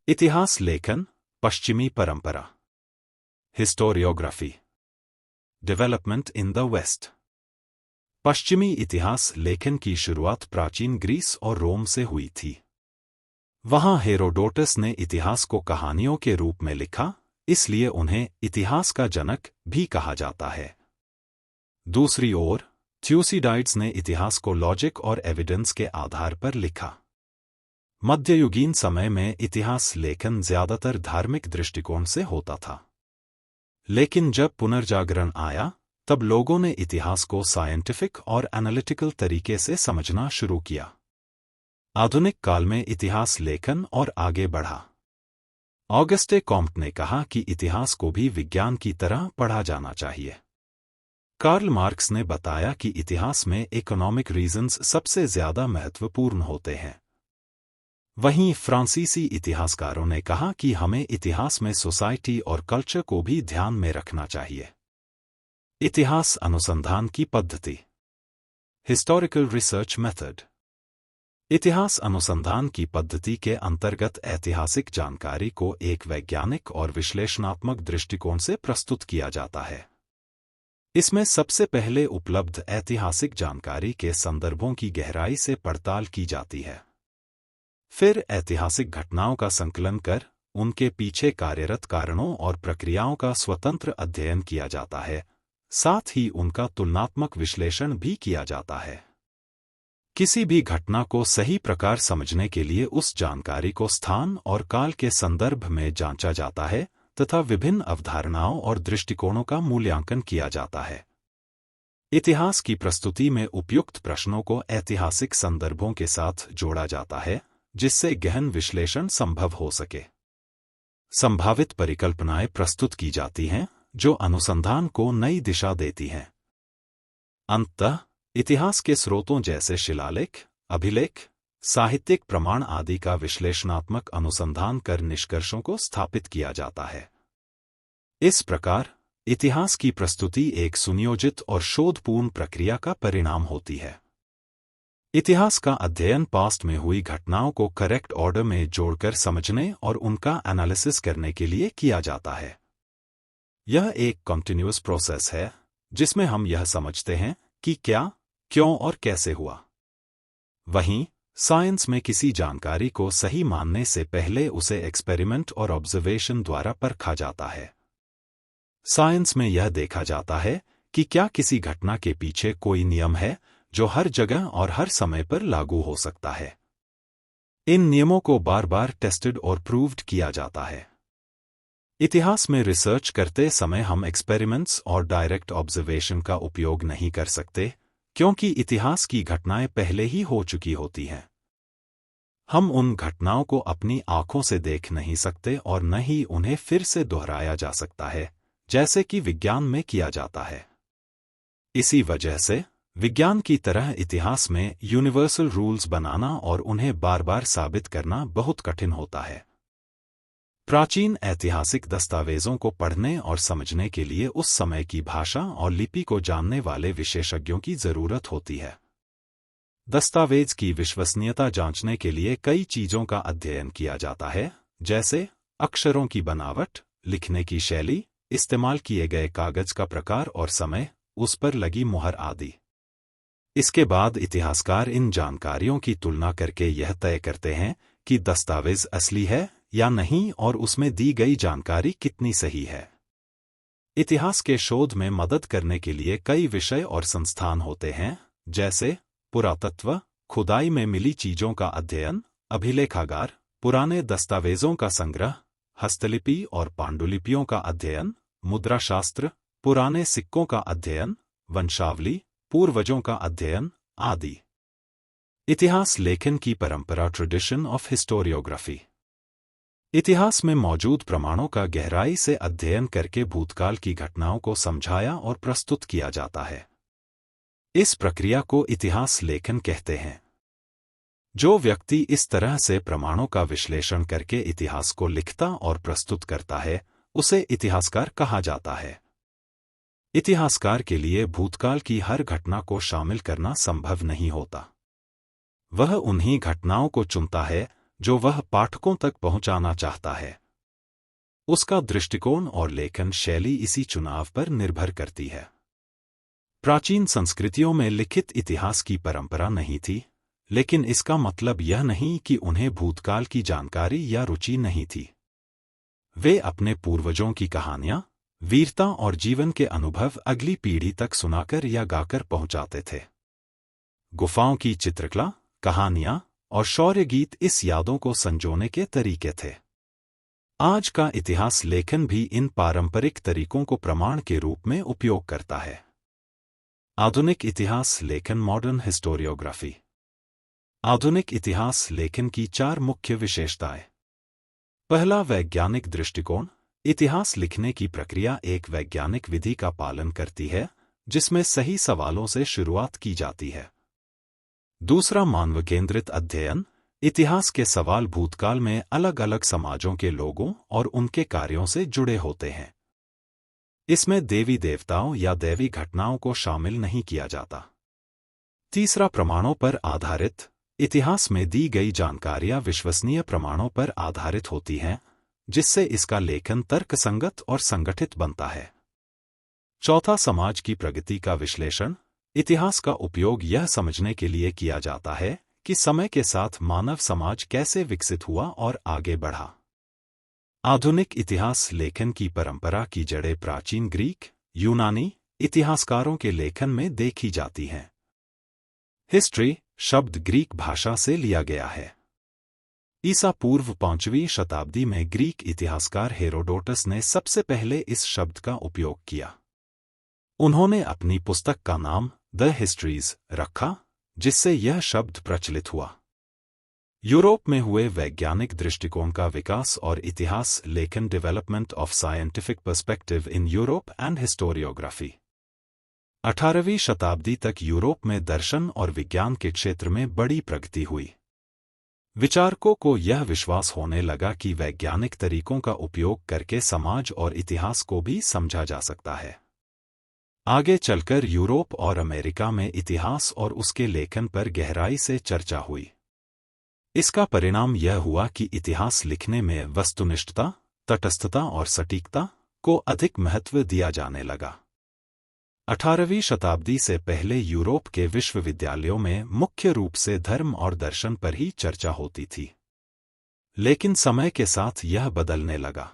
इतिहास लेखन, पश्चिमी परंपरा। Historiography. Development in the West. पश्चिमी इतिहास लेखन की शुरुआत प्राचीन ग्रीस और रोम से हुई थी। वहां हेरोडोटस ने इतिहास को कहानियों के रूप में लिखा, इसलिए उन्हें इतिहास का जनक भी कहा जाता है। दूसरी ओर थ्यूसिडाइड्स ने इतिहास को लॉजिक और एविडेंस के आधार पर लिखा। मध्ययुगीन समय में इतिहास लेखन ज्यादातर धार्मिक दृष्टिकोण से होता था। लेकिन जब पुनर्जागरण आया, तब लोगों ने इतिहास को साइंटिफिक और एनालिटिकल तरीके से समझना शुरू किया। आधुनिक काल में इतिहास लेखन और आगे बढ़ा। ऑगस्टे कॉम्ट ने कहा कि इतिहास को भी विज्ञान की तरह पढ़ा जाना चाहिए। कार्ल मार्क्स ने बताया कि इतिहास में इकोनॉमिक रीजंस सबसे ज्यादा महत्वपूर्ण होते हैं। वहीं फ्रांसीसी इतिहासकारों ने कहा कि हमें इतिहास में सोसाइटी और कल्चर को भी ध्यान में रखना चाहिए। इतिहास अनुसंधान की पद्धति। Historical research method. इतिहास अनुसंधान की पद्धति के अंतर्गत ऐतिहासिक जानकारी को एक वैज्ञानिक और विश्लेषणात्मक दृष्टिकोण से प्रस्तुत किया जाता है। इसमें सबसे पहले उपलब्ध ऐतिहासिक जानकारी के संदर्भों की गहराई से पड़ताल की जाती है। फिर ऐतिहासिक घटनाओं का संकलन कर उनके पीछे कार्यरत कारणों और प्रक्रियाओं का स्वतंत्र अध्ययन किया जाता है, साथ ही उनका तुलनात्मक विश्लेषण भी किया जाता है। किसी भी घटना को सही प्रकार समझने के लिए उस जानकारी को स्थान और काल के संदर्भ में जांचा जाता है तथा विभिन्न अवधारणाओं और दृष्टिकोणों का मूल्यांकन किया जाता है। इतिहास की प्रस्तुति में उपयुक्त प्रश्नों को ऐतिहासिक संदर्भों के साथ जोड़ा जाता है, जिससे गहन विश्लेषण संभव हो सके। संभावित परिकल्पनाएं प्रस्तुत की जाती हैं, जो अनुसंधान को नई दिशा देती हैं। अंततः इतिहास के स्रोतों जैसे शिलालेख, अभिलेख, साहित्यिक प्रमाण आदि का विश्लेषणात्मक अनुसंधान कर निष्कर्षों को स्थापित किया जाता है। इस प्रकार इतिहास की प्रस्तुति एक सुनियोजित और शोधपूर्ण प्रक्रिया का परिणाम होती है। इतिहास का अध्ययन पास्ट में हुई घटनाओं को करेक्ट ऑर्डर में जोड़कर समझने और उनका एनालिसिस करने के लिए किया जाता है। यह एक कंटिन्यूअस प्रोसेस है, जिसमें हम यह समझते हैं कि क्या, क्यों और कैसे हुआ। वहीं साइंस में किसी जानकारी को सही मानने से पहले उसे एक्सपेरिमेंट और ऑब्जर्वेशन द्वारा परखा जाता है। साइंस में यह देखा जाता है कि क्या किसी घटना के पीछे कोई नियम है जो हर जगह और हर समय पर लागू हो सकता है। इन नियमों को बार बार टेस्टेड और प्रूव्ड किया जाता है। इतिहास में रिसर्च करते समय हम एक्सपेरिमेंट्स और डायरेक्ट ऑब्जर्वेशन का उपयोग नहीं कर सकते, क्योंकि इतिहास की घटनाएं पहले ही हो चुकी होती हैं। हम उन घटनाओं को अपनी आंखों से देख नहीं सकते और न ही उन्हें फिर से दोहराया जा सकता है, जैसे कि विज्ञान में किया जाता है। इसी वजह से विज्ञान की तरह इतिहास में यूनिवर्सल रूल्स बनाना और उन्हें बार बार साबित करना बहुत कठिन होता है। प्राचीन ऐतिहासिक दस्तावेजों को पढ़ने और समझने के लिए उस समय की भाषा और लिपि को जानने वाले विशेषज्ञों की जरूरत होती है। दस्तावेज की विश्वसनीयता जांचने के लिए कई चीजों का अध्ययन किया जाता है, जैसे अक्षरों की बनावट, लिखने की शैली, इस्तेमाल किए गए कागज का प्रकार और समय, उस पर लगी मुहर आदि। इसके बाद इतिहासकार इन जानकारियों की तुलना करके यह तय करते हैं कि दस्तावेज असली है या नहीं और उसमें दी गई जानकारी कितनी सही है। इतिहास के शोध में मदद करने के लिए कई विषय और संस्थान होते हैं, जैसे पुरातत्व, खुदाई में मिली चीजों का अध्ययन, अभिलेखागार, पुराने दस्तावेजों का संग्रह, हस्तलिपि और पांडुलिपियों का अध्ययन, मुद्राशास्त्र, पुराने सिक्कों का अध्ययन, वंशावली, पूर्वजों का अध्ययन आदि। इतिहास लेखन की परंपरा। Tradition of historiography. इतिहास में मौजूद प्रमाणों का गहराई से अध्ययन करके भूतकाल की घटनाओं को समझाया और प्रस्तुत किया जाता है। इस प्रक्रिया को इतिहास लेखन कहते हैं। जो व्यक्ति इस तरह से प्रमाणों का विश्लेषण करके इतिहास को लिखता और प्रस्तुत करता है, उसे इतिहासकार कहा जाता है। इतिहासकार के लिए भूतकाल की हर घटना को शामिल करना संभव नहीं होता। वह उन्हीं घटनाओं को चुनता है जो वह पाठकों तक पहुंचाना चाहता है। उसका दृष्टिकोण और लेखन शैली इसी चुनाव पर निर्भर करती है। प्राचीन संस्कृतियों में लिखित इतिहास की परंपरा नहीं थी, लेकिन इसका मतलब यह नहीं कि उन्हें भूतकाल की जानकारी या रुचि नहीं थी। वे अपने पूर्वजों की कहानियां, वीरता और जीवन के अनुभव अगली पीढ़ी तक सुनाकर या गाकर पहुंचाते थे। गुफाओं की चित्रकला, कहानियां और शौर्य गीत इस यादों को संजोने के तरीके थे। आज का इतिहास लेखन भी इन पारंपरिक तरीकों को प्रमाण के रूप में उपयोग करता है। आधुनिक इतिहास लेखन, मॉडर्न हिस्टोरियोग्राफी। आधुनिक इतिहास लेखन की 4 मुख्य विशेषताएं। पहला, वैज्ञानिक दृष्टिकोण। इतिहास लिखने की प्रक्रिया एक वैज्ञानिक विधि का पालन करती है, जिसमें सही सवालों से शुरुआत की जाती है। दूसरा, मानव केंद्रित अध्ययन। इतिहास के सवाल भूतकाल में अलग अलग समाजों के लोगों और उनके कार्यों से जुड़े होते हैं। इसमें देवी देवताओं या दैवी घटनाओं को शामिल नहीं किया जाता। तीसरा, प्रमाणों पर आधारित। इतिहास में दी गई जानकारियां विश्वसनीय प्रमाणों पर आधारित होती हैं, जिससे इसका लेखन तर्कसंगत और संगठित बनता है। चौथा, समाज की प्रगति का विश्लेषण। इतिहास का उपयोग यह समझने के लिए किया जाता है कि समय के साथ मानव समाज कैसे विकसित हुआ और आगे बढ़ा। आधुनिक इतिहास लेखन की परंपरा की जड़ें प्राचीन ग्रीक, यूनानी इतिहासकारों के लेखन में देखी जाती हैं। हिस्ट्री शब्द ग्रीक भाषा से लिया गया है। ईसा पूर्व 5वीं शताब्दी में ग्रीक इतिहासकार हेरोडोटस ने सबसे पहले इस शब्द का उपयोग किया। उन्होंने अपनी पुस्तक का नाम द हिस्ट्रीज रखा, जिससे यह शब्द प्रचलित हुआ। यूरोप में हुए वैज्ञानिक दृष्टिकोण का विकास और इतिहास लेखन, development of scientific perspective in Europe and historiography. 18वीं शताब्दी तक यूरोप में दर्शन और विज्ञान के क्षेत्र में बड़ी प्रगति हुई। विचारकों को यह विश्वास होने लगा कि वैज्ञानिक तरीकों का उपयोग करके समाज और इतिहास को भी समझा जा सकता है। आगे चलकर यूरोप और अमेरिका में इतिहास और उसके लेखन पर गहराई से चर्चा हुई। इसका परिणाम यह हुआ कि इतिहास लिखने में वस्तुनिष्ठता, तटस्थता और सटीकता को अधिक महत्व दिया जाने लगा। 18वीं शताब्दी से पहले यूरोप के विश्वविद्यालयों में मुख्य रूप से धर्म और दर्शन पर ही चर्चा होती थी, लेकिन समय के साथ यह बदलने लगा।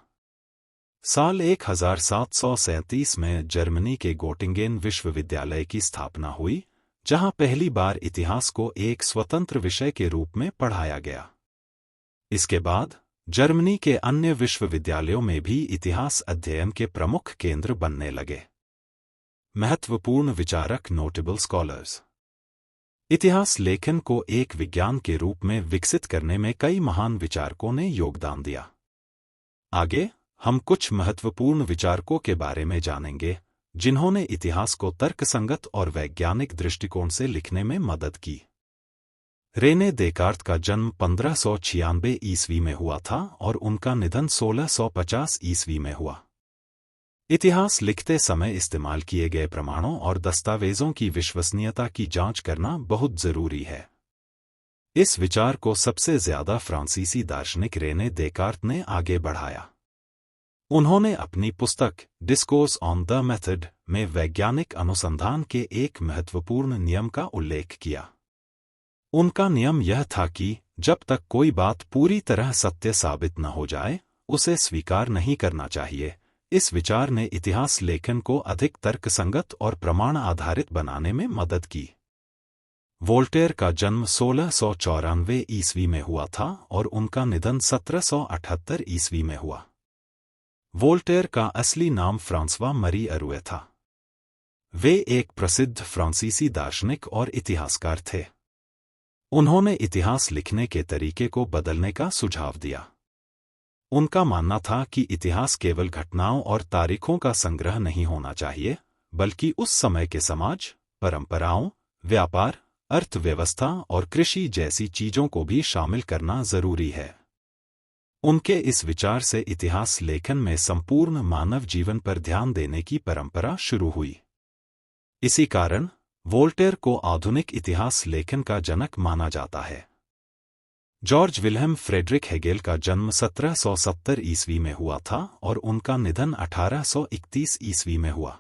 साल 1737 में जर्मनी के गोटिंगेन विश्वविद्यालय की स्थापना हुई, जहां पहली बार इतिहास को एक स्वतंत्र विषय के रूप में पढ़ाया गया। इसके बाद जर्मनी के अन्य विश्वविद्यालयों में भी इतिहास अध्ययन के प्रमुख केंद्र बनने लगे। महत्वपूर्ण विचारक, नोटेबल स्कॉलर्स। इतिहास लेखन को एक विज्ञान के रूप में विकसित करने में कई महान विचारकों ने योगदान दिया। आगे हम कुछ महत्वपूर्ण विचारकों के बारे में जानेंगे, जिन्होंने इतिहास को तर्कसंगत और वैज्ञानिक दृष्टिकोण से लिखने में मदद की। रेने देकार्त का जन्म 1596 ईस्वी में हुआ था और उनका निधन 1650 ईस्वी में हुआ। इतिहास लिखते समय इस्तेमाल किए गए प्रमाणों और दस्तावेजों की विश्वसनीयता की जांच करना बहुत जरूरी है। इस विचार को सबसे ज्यादा फ्रांसीसी दार्शनिक रेने देकार्त ने आगे बढ़ाया। उन्होंने अपनी पुस्तक डिस्कोर्स ऑन द मेथड में वैज्ञानिक अनुसंधान के एक महत्वपूर्ण नियम का उल्लेख किया। उनका नियम यह था कि जब तक कोई बात पूरी तरह सत्य साबित न हो जाए, उसे स्वीकार नहीं करना चाहिए। इस विचार ने इतिहास लेखन को अधिक तर्कसंगत और प्रमाण आधारित बनाने में मदद की। वोल्टेयर का जन्म 1694 ईस्वी में हुआ था और उनका निधन 1778 ईस्वी में हुआ। वोल्टेयर का असली नाम फ्रांसवा मरी अरुए था। वे एक प्रसिद्ध फ्रांसीसी दार्शनिक और इतिहासकार थे। उन्होंने इतिहास लिखने के तरीके को बदलने का सुझाव दिया। उनका मानना था कि इतिहास केवल घटनाओं और तारीखों का संग्रह नहीं होना चाहिए, बल्कि उस समय के समाज, परंपराओं, व्यापार, अर्थव्यवस्था और कृषि जैसी चीजों को भी शामिल करना जरूरी है। उनके इस विचार से इतिहास लेखन में संपूर्ण मानव जीवन पर ध्यान देने की परंपरा शुरू हुई। इसी कारण वोल्टेयर को आधुनिक इतिहास लेखन का जनक माना जाता है। जॉर्ज विल्हेम फ्रेडरिक हेगेल का जन्म 1770 ईस्वी में हुआ था और उनका निधन 1831 ईस्वी में हुआ।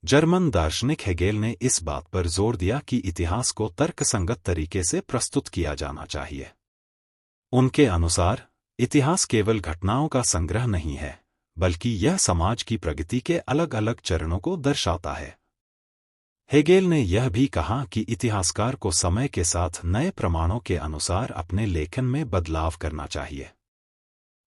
जर्मन दार्शनिक हेगेल ने इस बात पर जोर दिया कि इतिहास को तर्कसंगत तरीके से प्रस्तुत किया जाना चाहिए। उनके अनुसार इतिहास केवल घटनाओं का संग्रह नहीं है, बल्कि यह समाज की प्रगति के अलग अलग चरणों को दर्शाता है। हेगेल ने यह भी कहा कि इतिहासकार को समय के साथ नए प्रमाणों के अनुसार अपने लेखन में बदलाव करना चाहिए।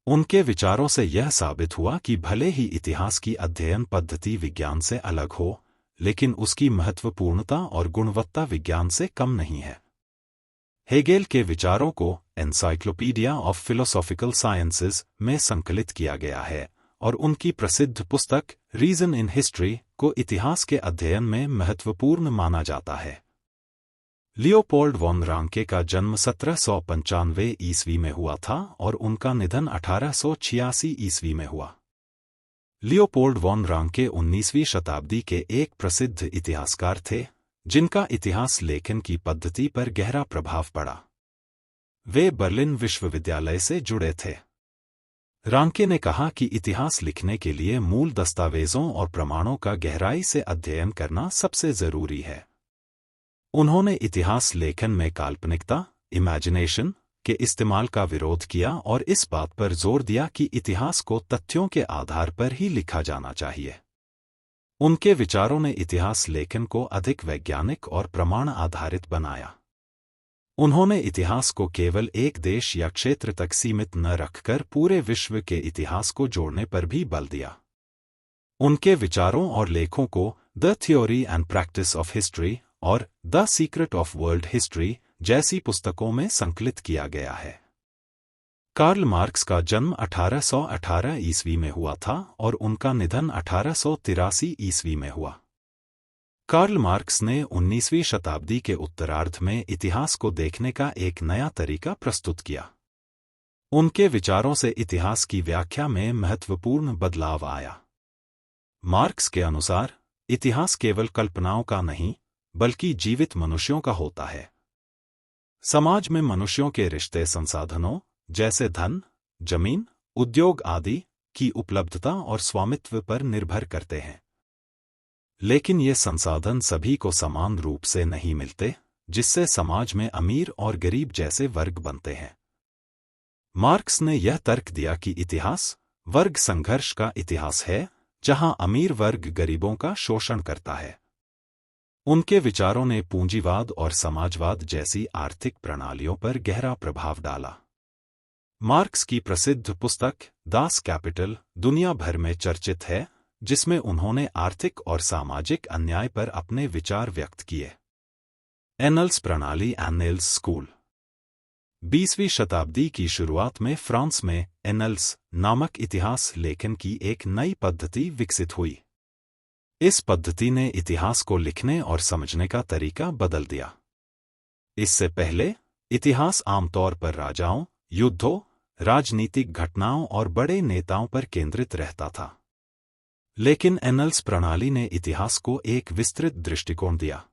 उनके विचारों से यह साबित हुआ कि भले ही इतिहास की अध्ययन पद्धति विज्ञान से अलग हो, लेकिन उसकी महत्वपूर्णता और गुणवत्ता विज्ञान से कम नहीं है। हेगेल के विचारों को एनसाइक्लोपीडिया ऑफ फिलोसॉफिकल साइंसेज में संकलित किया गया है और उनकी प्रसिद्ध पुस्तक रीजन इन हिस्ट्री को इतिहास के अध्ययन में महत्वपूर्ण माना जाता है। लियोपोल्ड वॉन रांके का जन्म 1795 ईस्वी में हुआ था और उनका निधन 1886 ईस्वी में हुआ। लियोपोल्ड वॉन रांके 19वीं शताब्दी के एक प्रसिद्ध इतिहासकार थे, जिनका इतिहास लेखन की पद्धति पर गहरा प्रभाव पड़ा। वे बर्लिन विश्वविद्यालय से जुड़े थे। रांके ने कहा कि इतिहास लिखने के लिए मूल दस्तावेजों और प्रमाणों का गहराई से अध्ययन करना सबसे जरूरी है। उन्होंने इतिहास लेखन में काल्पनिकता, इमेजिनेशन, के इस्तेमाल का विरोध किया और इस बात पर जोर दिया कि इतिहास को तथ्यों के आधार पर ही लिखा जाना चाहिए। उनके विचारों ने इतिहास लेखन को अधिक वैज्ञानिक और प्रमाण आधारित बनाया। उन्होंने इतिहास को केवल एक देश या क्षेत्र तक सीमित न रखकर पूरे विश्व के इतिहास को जोड़ने पर भी बल दिया। उनके विचारों और लेखों को the theory and practice of history और the secret of world history जैसी पुस्तकों में संकलित किया गया है। कार्ल मार्क्स का जन्म 1818 ईस्वी में हुआ था और उनका निधन 1883 ईस्वी में हुआ। कार्ल मार्क्स ने 19वीं शताब्दी के उत्तरार्ध में इतिहास को देखने का एक नया तरीका प्रस्तुत किया। उनके विचारों से इतिहास की व्याख्या में महत्वपूर्ण बदलाव आया। मार्क्स के अनुसार इतिहास केवल कल्पनाओं का नहीं, बल्कि जीवित मनुष्यों का होता है। समाज में मनुष्यों के रिश्ते संसाधनों जैसे धन, जमीन, उद्योग आदि की उपलब्धता और स्वामित्व पर निर्भर करते हैं। लेकिन ये संसाधन सभी को समान रूप से नहीं मिलते, जिससे समाज में अमीर और गरीब जैसे वर्ग बनते हैं। मार्क्स ने यह तर्क दिया कि इतिहास वर्ग संघर्ष का इतिहास है, जहां अमीर वर्ग गरीबों का शोषण करता है। उनके विचारों ने पूंजीवाद और समाजवाद जैसी आर्थिक प्रणालियों पर गहरा प्रभाव डाला। मार्क्स की प्रसिद्ध पुस्तक दास कैपिटल दुनिया भर में चर्चित है, जिसमें उन्होंने आर्थिक और सामाजिक अन्याय पर अपने विचार व्यक्त किए। एनल्स प्रणाली एनल्स स्कूल 20वीं शताब्दी की शुरुआत में फ्रांस में एनल्स नामक इतिहास लेखन की एक नई पद्धति विकसित हुई। इस पद्धति ने इतिहास को लिखने और समझने का तरीका बदल दिया। इससे पहले इतिहास आमतौर पर राजाओं, युद्धों, राजनीतिक घटनाओं और बड़े नेताओं पर केंद्रित रहता था। लेकिन एनल्स प्रणाली ने इतिहास को एक विस्तृत दृष्टिकोण दिया।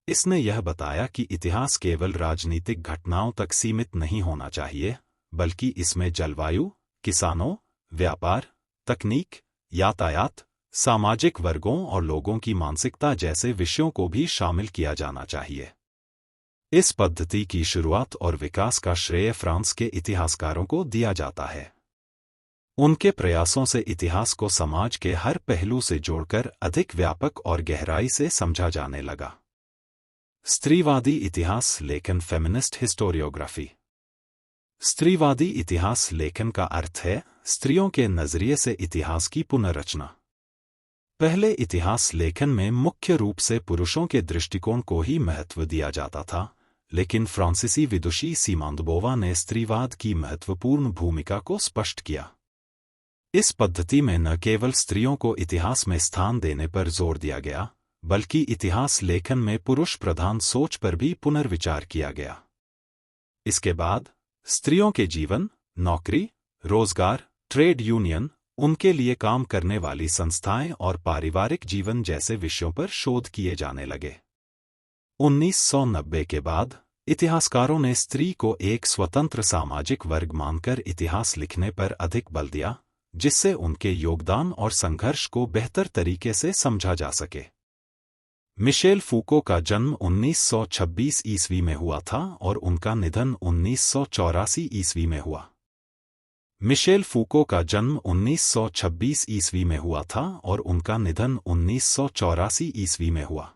इसने यह बताया कि इतिहास केवल राजनीतिक घटनाओं तक सीमित नहीं होना चाहिए, बल्कि इसमें जलवायु, किसानों, व्यापार, तकनीक, यातायात, सामाजिक वर्गों और लोगों की मानसिकता जैसे विषयों को भी शामिल किया जाना चाहिए। इस पद्धति की शुरुआत और विकास का श्रेय फ्रांस के इतिहासकारों को दिया जाता है। उनके प्रयासों से इतिहास को समाज के हर पहलू से जोड़कर अधिक व्यापक और गहराई से समझा जाने लगा। स्त्रीवादी इतिहास लेखन फेमिनिस्ट हिस्टोरियोग्राफी। स्त्रीवादी इतिहास लेखन का अर्थ है स्त्रियों के नजरिए से इतिहास की पुनर्रचना। पहले इतिहास लेखन में मुख्य रूप से पुरुषों के दृष्टिकोण को ही महत्व दिया जाता था, लेकिन फ्रांसीसी विदुषी सिमोन दे बोवार ने स्त्रीवाद की महत्वपूर्ण भूमिका को स्पष्ट किया। इस पद्धति में न केवल स्त्रियों को इतिहास में स्थान देने पर जोर दिया गया, बल्कि इतिहास लेखन में पुरुष प्रधान सोच पर भी पुनर्विचार किया गया। इसके बाद स्त्रियों के जीवन, नौकरी, रोजगार, ट्रेड यूनियन, उनके लिए काम करने वाली संस्थाएं और पारिवारिक जीवन जैसे विषयों पर शोध किए जाने लगे। 1990 के बाद इतिहासकारों ने स्त्री को एक स्वतंत्र सामाजिक वर्ग मानकर इतिहास लिखने पर अधिक बल दिया, जिससे उनके योगदान और संघर्ष को बेहतर तरीके से समझा जा सके। मिशेल फूको का जन्म 1926 ईस्वी में हुआ था और उनका निधन 1984 ईस्वी में हुआ। मिशेल फूको का जन्म 1926 ईस्वी में हुआ था और उनका निधन 1984 ईस्वी में हुआ।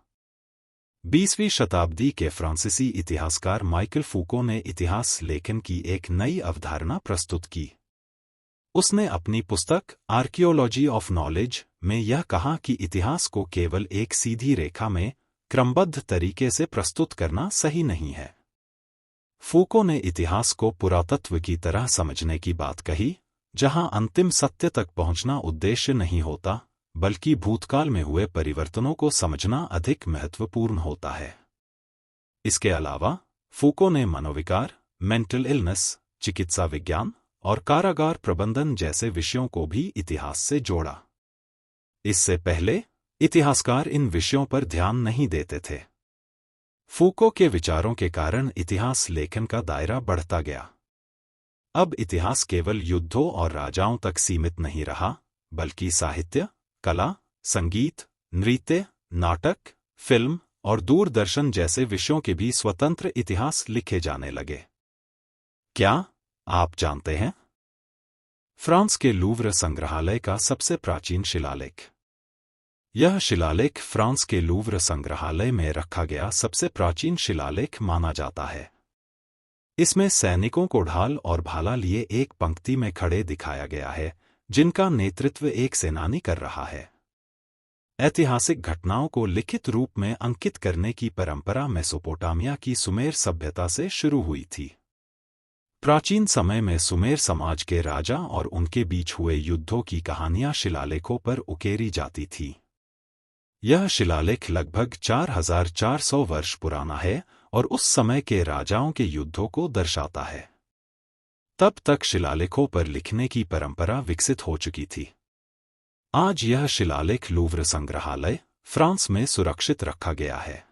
20वीं शताब्दी के फ्रांसीसी इतिहासकार माइकल फूको ने इतिहास लेखन की एक नई अवधारणा प्रस्तुत की। उसने अपनी पुस्तक आर्कियोलॉजी ऑफ नॉलेज में यह कहा कि इतिहास को केवल एक सीधी रेखा में क्रमबद्ध तरीके से प्रस्तुत करना सही नहीं है। फूको ने इतिहास को पुरातत्व की तरह समझने की बात कही, जहां अंतिम सत्य तक पहुंचना उद्देश्य नहीं होता, बल्कि भूतकाल में हुए परिवर्तनों को समझना अधिक महत्वपूर्ण होता है। इसके अलावा फूको ने मनोविकार, मेंटल इलनेस, चिकित्सा विज्ञान और कारागार प्रबंधन जैसे विषयों को भी इतिहास से जोड़ा। इससे पहले इतिहासकार इन विषयों पर ध्यान नहीं देते थे। फूको के विचारों के कारण इतिहास लेखन का दायरा बढ़ता गया। अब इतिहास केवल युद्धों और राजाओं तक सीमित नहीं रहा, बल्कि साहित्य, कला, संगीत, नृत्य, नाटक, फिल्म और दूरदर्शन जैसे विषयों के भी स्वतंत्र इतिहास लिखे जाने लगे। क्या आप जानते हैं? फ्रांस के लूव्र संग्रहालय का सबसे प्राचीन शिलालेख। यह शिलालेख फ्रांस के लूव्र संग्रहालय में रखा गया सबसे प्राचीन शिलालेख माना जाता है। इसमें सैनिकों को ढाल और भाला लिए एक पंक्ति में खड़े दिखाया गया है, जिनका नेतृत्व एक सेनानी कर रहा है। ऐतिहासिक घटनाओं को लिखित रूप में अंकित करने की परंपरा मेसोपोटामिया की सुमेर सभ्यता से शुरू हुई थी। प्राचीन समय में सुमेर समाज के राजा और उनके बीच हुए युद्धों की कहानियां शिलालेखों पर उकेरी जाती थी। यह शिलालेख लगभग 4400 वर्ष पुराना है और उस समय के राजाओं के युद्धों को दर्शाता है। तब तक शिलालेखों पर लिखने की परंपरा विकसित हो चुकी थी। आज यह शिलालेख लूव्र संग्रहालय, फ्रांस में सुरक्षित रखा गया है।